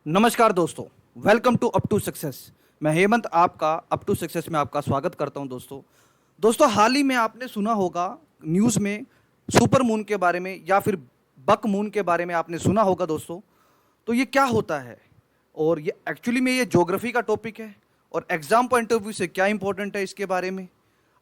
नमस्कार दोस्तों। Welcome to up to success. मैं हेमंत आपका अप टू सक्सेस में आपका स्वागत करता हूं। दोस्तों हाल ही में आपने सुना होगा न्यूज़ में सुपर मून के बारे में या फिर बक मून के बारे में आपने सुना होगा दोस्तों। तो ये क्या होता है और ये एक्चुअली में ये ज्योग्राफी का टॉपिक है और एग्जाम पॉइंट ऑफ व्यू से क्या इंपॉर्टेंट है इसके बारे में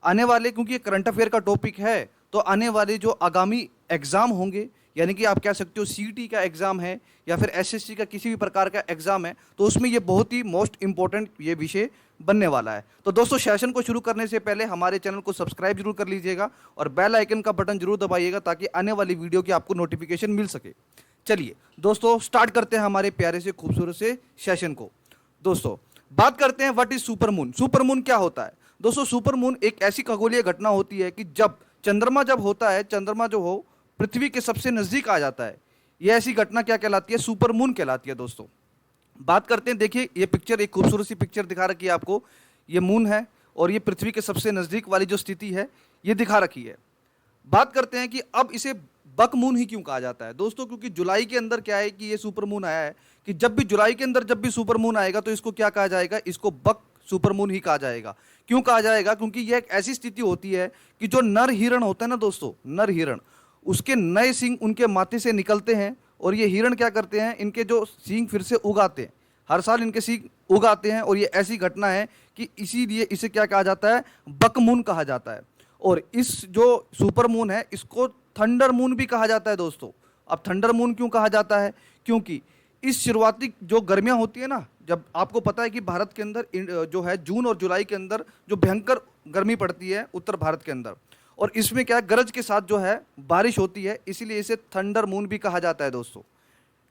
आने वाले, क्योंकि ये करंट अफेयर का टॉपिक है तो आने वाले जो आगामी एग्जाम होंगे, यानी कि आप कह सकते हो सीईटी का एग्जाम है या फिर एसएससी का किसी भी प्रकार का एग्जाम है, तो उसमें ये बहुत ही मोस्ट इंपॉर्टेंट ये विषय बनने वाला है। तो दोस्तों सेशन को शुरू करने से पहले हमारे चैनल को सब्सक्राइब जरूर कर लीजिएगा और बेल आइकन का बटन जरूर दबाइएगा ताकि आने वाली वीडियो की आपको नोटिफिकेशन मिल सके। चलिए दोस्तों स्टार्ट करते हैं हमारे प्यारे से खूबसूरत से सेशन को। दोस्तों बात करते हैं what is super moon. Super moon क्या होता है दोस्तों? सुपर मून एक ऐसी खगोलीय घटना होती है कि जब चंद्रमा होता है, चंद्रमा जो हो पृथ्वी के सबसे नजदीक आ जाता है, ये ऐसी घटना क्या कहलाती है? सुपर मून कहलाती है। दोस्तों बात करते हैं, देखिए ये पिक्चर, एक खूबसूरत सी पिक्चर दिखा रखी है आपको। ये मून है और ये पृथ्वी के सबसे नजदीक वाली जो स्थिति है ये दिखा रखी है। बात करते हैं कि अब इसे बक मून ही क्यों कहा जाता है दोस्तों? क्योंकि जुलाई के अंदर क्या है कि ये सुपर मून आया है कि जब भी जुलाई के अंदर जब भी सुपर मून आएगा तो इसको क्या कहा जाएगा? इसको बक सुपर मून ही कहा जाएगा। क्यों कहा जाएगा? क्योंकि यह एक ऐसी स्थिति होती है कि जो नर हिरण होता है ना दोस्तों, नर हिरण, उसके नए सींग उनके माथे से निकलते हैं और ये हिरण क्या करते हैं, इनके जो सींग फिर से उगाते हैं, हर साल इनके सींग उगाते हैं। और ये ऐसी घटना है कि इसीलिए इसे क्या कहा जाता है? बक मून कहा जाता है। और इस जो सुपर मून है इसको थंडर मून भी कहा जाता है दोस्तों। अब थंडर मून क्यों कहा जाता है? क्योंकि इस शुरुआती जो गर्मियां होती है ना, जब आपको पता है कि भारत के अंदर जो है जून और जुलाई के अंदर जो भयंकर गर्मी पड़ती है उत्तर भारत के अंदर, और इसमें क्या है, गरज के साथ जो है बारिश होती है, इसीलिए इसे थंडर मून भी कहा जाता है दोस्तों।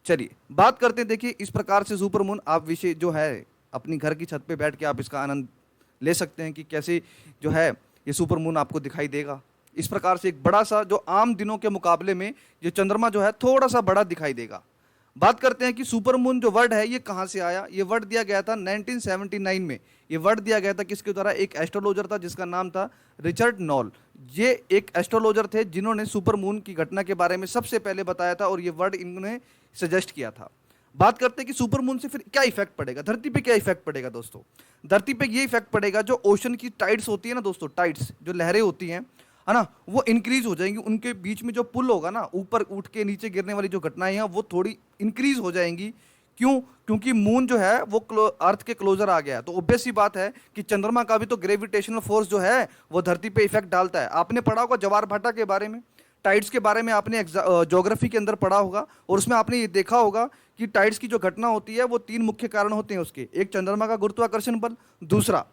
चलिए बात करते हैं, देखिए इस प्रकार से सुपर मून आप विषय जो है अपनी घर की छत पे बैठ के आप इसका आनंद ले सकते हैं कि कैसे जो है ये सुपर मून आपको दिखाई देगा। इस प्रकार से एक बड़ा सा जो आम दिनों के मुकाबले में ये चंद्रमा जो है थोड़ा सा बड़ा दिखाई देगा। बात करते हैं कि सुपर मून जो वर्ड है ये कहाँ से आया। ये वर्ड दिया गया था 1979 में। ये वर्ड दिया गया था किसके द्वारा? एक एस्ट्रोलॉजर था जिसका नाम था रिचर्ड नॉल। ये एक एस्ट्रोलॉजर थे जिन्होंने सुपर मून की घटना के बारे में सबसे पहले बताया था और ये वर्ड इन्होंने सजेस्ट किया था। बात करते हैं कि सुपर मून से फिर क्या इफेक्ट पड़ेगा, धरती पे क्या इफेक्ट पड़ेगा दोस्तों? धरती पे ये इफेक्ट पड़ेगा, जो ओशन की टाइड्स होती है ना दोस्तों, टाइड्स जो लहरें होती हैं है ना, वो इंक्रीज हो जाएंगी। उनके बीच में जो पुल होगा ना, ऊपर उठ के नीचे गिरने वाली जो घटनाएं हैं वो थोड़ी इंक्रीज हो जाएंगी। क्यों? क्योंकि मून जो है वो अर्थ के क्लोजर आ गया है। तो ऑब्वियस सी बात है कि चंद्रमा का भी तो ग्रेविटेशनल फोर्स जो है वो धरती पे इफेक्ट डालता है। आपने पढ़ा होगा ज्वार भाटा के बारे में, टाइड्स के बारे में आपने ज्योग्राफी के अंदर पढ़ा होगा और उसमें आपने ये देखा होगा कि टाइड्स की जो घटना होती है वो तीन मुख्य कारण होते हैं उसके। एक चंद्रमा का गुरुत्वाकर्षण बल, दूसरा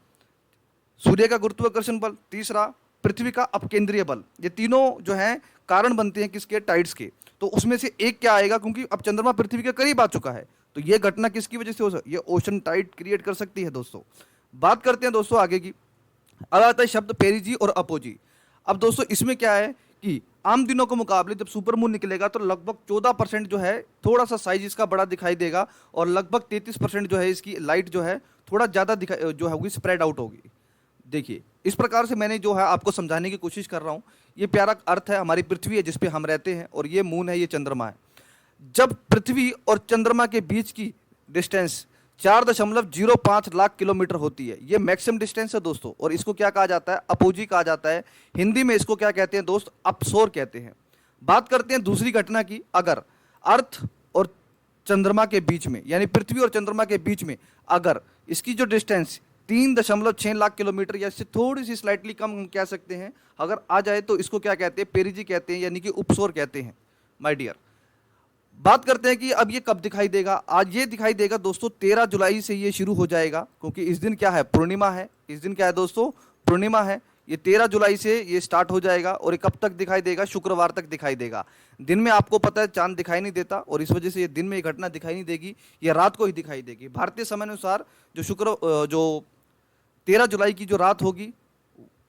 सूर्य का गुरुत्वाकर्षण बल, तीसरा पृथ्वी का अपकेंद्रीय बल। ये तीनों जो है कारण बनते हैं किसके? टाइड्स के। तो उसमें से एक क्या आएगा? क्योंकि अब चंद्रमा पृथ्वी के करीब आ चुका है तो ये घटना किसकी वजह से हो सकती है? ये ओशन टाइड क्रिएट कर सकती है दोस्तों। बात करते हैं दोस्तों आगे की। अब आता है शब्द पेरिजी और अपोजी। अब दोस्तों इसमें क्या है कि आम दिनों के मुकाबले जब सुपर मून निकलेगा तो लगभग 14% जो है थोड़ा सा साइज इसका बड़ा दिखाई देगा और लगभग 33% जो है इसकी लाइट जो है थोड़ा ज़्यादा दिखाई जो होगी स्प्रेड आउट होगी। देखिए इस प्रकार से मैंने जो है आपको समझाने की कोशिश कर रहा हूँ। ये प्यारा अर्थ है, हमारी पृथ्वी है जिस पे हम रहते हैं और ये मून है, ये चंद्रमा है। जब पृथ्वी और चंद्रमा के बीच की डिस्टेंस 4.05 लाख किलोमीटर होती है, ये मैक्सिमम डिस्टेंस है दोस्तों। और इसको क्या कहा जाता है? अपोजी कहा जाता है। हिंदी में इसको क्या कहते हैं दोस्त? अपसोर कहते हैं। बात करते हैं दूसरी घटना की। अगर अर्थ और चंद्रमा के बीच में, यानी पृथ्वी और चंद्रमा के बीच में अगर इसकी जो डिस्टेंस 3.6 लाख किलोमीटर या इससे थोड़ी सी स्लाइटली कम हम कह सकते हैं, अगर आ जाए तो इसको क्या कहते हैं? पेरिजी कहते हैं, यानी कि उपसोर कहते हैं माय डियर। बात करते हैं कि अब ये कब दिखाई देगा। आज ये दिखाई देगा दोस्तों 13 जुलाई से ये शुरू हो जाएगा, क्योंकि इस दिन क्या है? पूर्णिमा है। इस दिन क्या है दोस्तों? पूर्णिमा है। ये 13 जुलाई से ये स्टार्ट हो जाएगा और ये कब तक दिखाई देगा? शुक्रवार तक दिखाई देगा। दिन में आपको पता है चांद दिखाई नहीं देता और इस वजह से ये दिन में ये घटना दिखाई नहीं देगी, ये रात को ही दिखाई देगी। भारतीय समय अनुसार जो 13 जुलाई की जो रात होगी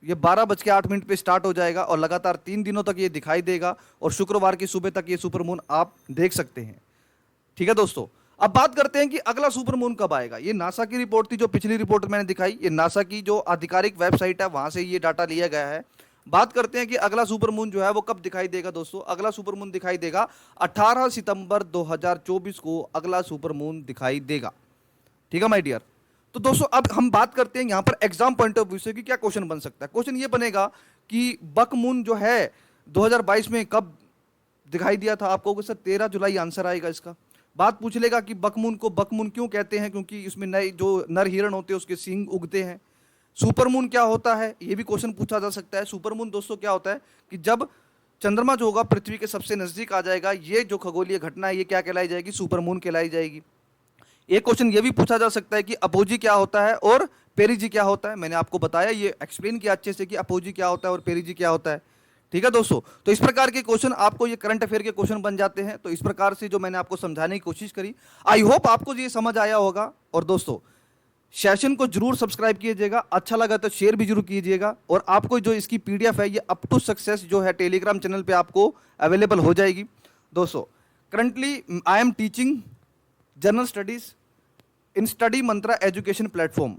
ये 12:08 पे स्टार्ट हो जाएगा और लगातार 3 दिनों तक ये दिखाई देगा और शुक्रवार की सुबह तक ये सुपर मून आप देख सकते हैं। ठीक है दोस्तों, अब बात करते हैं कि अगला सुपर मून कब आएगा। ये नासा की रिपोर्ट थी, जो पिछली रिपोर्ट मैंने दिखाई, ये नासा की जो आधिकारिक वेबसाइट है वहां से ये डाटा लिया गया है। बात करते हैं कि अगला सुपर मून जो है वो कब दिखाई देगा दोस्तों। अगला सुपर मून दिखाई देगा 18 सितंबर 2024 को अगला सुपर मून दिखाई देगा। ठीक है माय डियर। तो दोस्तों अब हम बात करते हैं यहां पर एग्जाम पॉइंट ऑफ व्यू से कि क्या क्वेश्चन बन सकता है। क्वेश्चन ये बनेगा कि बक मून जो है 2022 में कब दिखाई दिया था। आपको सर 13 जुलाई आंसर आएगा इसका। बात पूछ लेगा कि बकमून को बकमून क्यों कहते हैं, क्योंकि इसमें नए जो नर हिरण होते हैं उसके सींग उगते हैं। सुपरमून क्या होता है, ये भी क्वेश्चन पूछा जा सकता है। सुपरमून दोस्तों क्या होता है कि जब चंद्रमा जो होगा पृथ्वी के सबसे नजदीक आ जाएगा, ये जो खगोलीय घटना है ये क्या कहलाई जाएगी, सुपरमून कहलाई जाएगी। एक क्वेश्चन ये भी पूछा जा सकता है कि अपोजी क्या होता है और पेरिजी क्या होता है। मैंने आपको बताया, ये एक्सप्लेन किया अच्छे से कि अपोजी क्या होता है और पेरिजी क्या होता है। ठीक है दोस्तों, तो इस प्रकार के क्वेश्चन आपको ये करंट अफेयर के क्वेश्चन बन जाते हैं। तो इस प्रकार से जो मैंने आपको समझाने की कोशिश करी, आई होप आपको ये समझ आया होगा। और दोस्तों सेशन को जरूर सब्सक्राइब कीजिएगा, अच्छा लगा तो शेयर भी जरूर कीजिएगा। और आपको जो इसकी पीडीएफ है ये अप टू सक्सेस जो है टेलीग्राम चैनल पे आपको अवेलेबल हो जाएगी। दोस्तों currently I am teaching general studies in study Mantra education platform.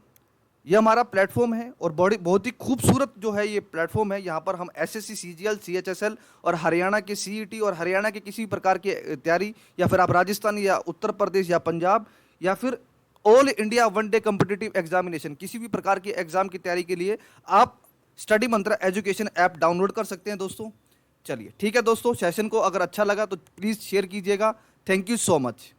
ये हमारा प्लेटफॉर्म है और बहुत ही खूबसूरत जो है ये प्लेटफॉर्म है। यहाँ पर हम एसएससी, सीजीएल, सीएचएसएल और हरियाणा के सीईटी और हरियाणा के किसी प्रकार की तैयारी, या फिर आप राजस्थान या उत्तर प्रदेश या पंजाब या फिर all India one day competitive examination, किसी भी प्रकार की एग्जाम की तैयारी के लिए आप स्टडी मंत्रा एजुकेशन ऐप डाउनलोड कर सकते हैं दोस्तों। चलिए ठीक है दोस्तों, सेशन को अगर अच्छा लगा तो प्लीज़ शेयर कीजिएगा। Thank you so much.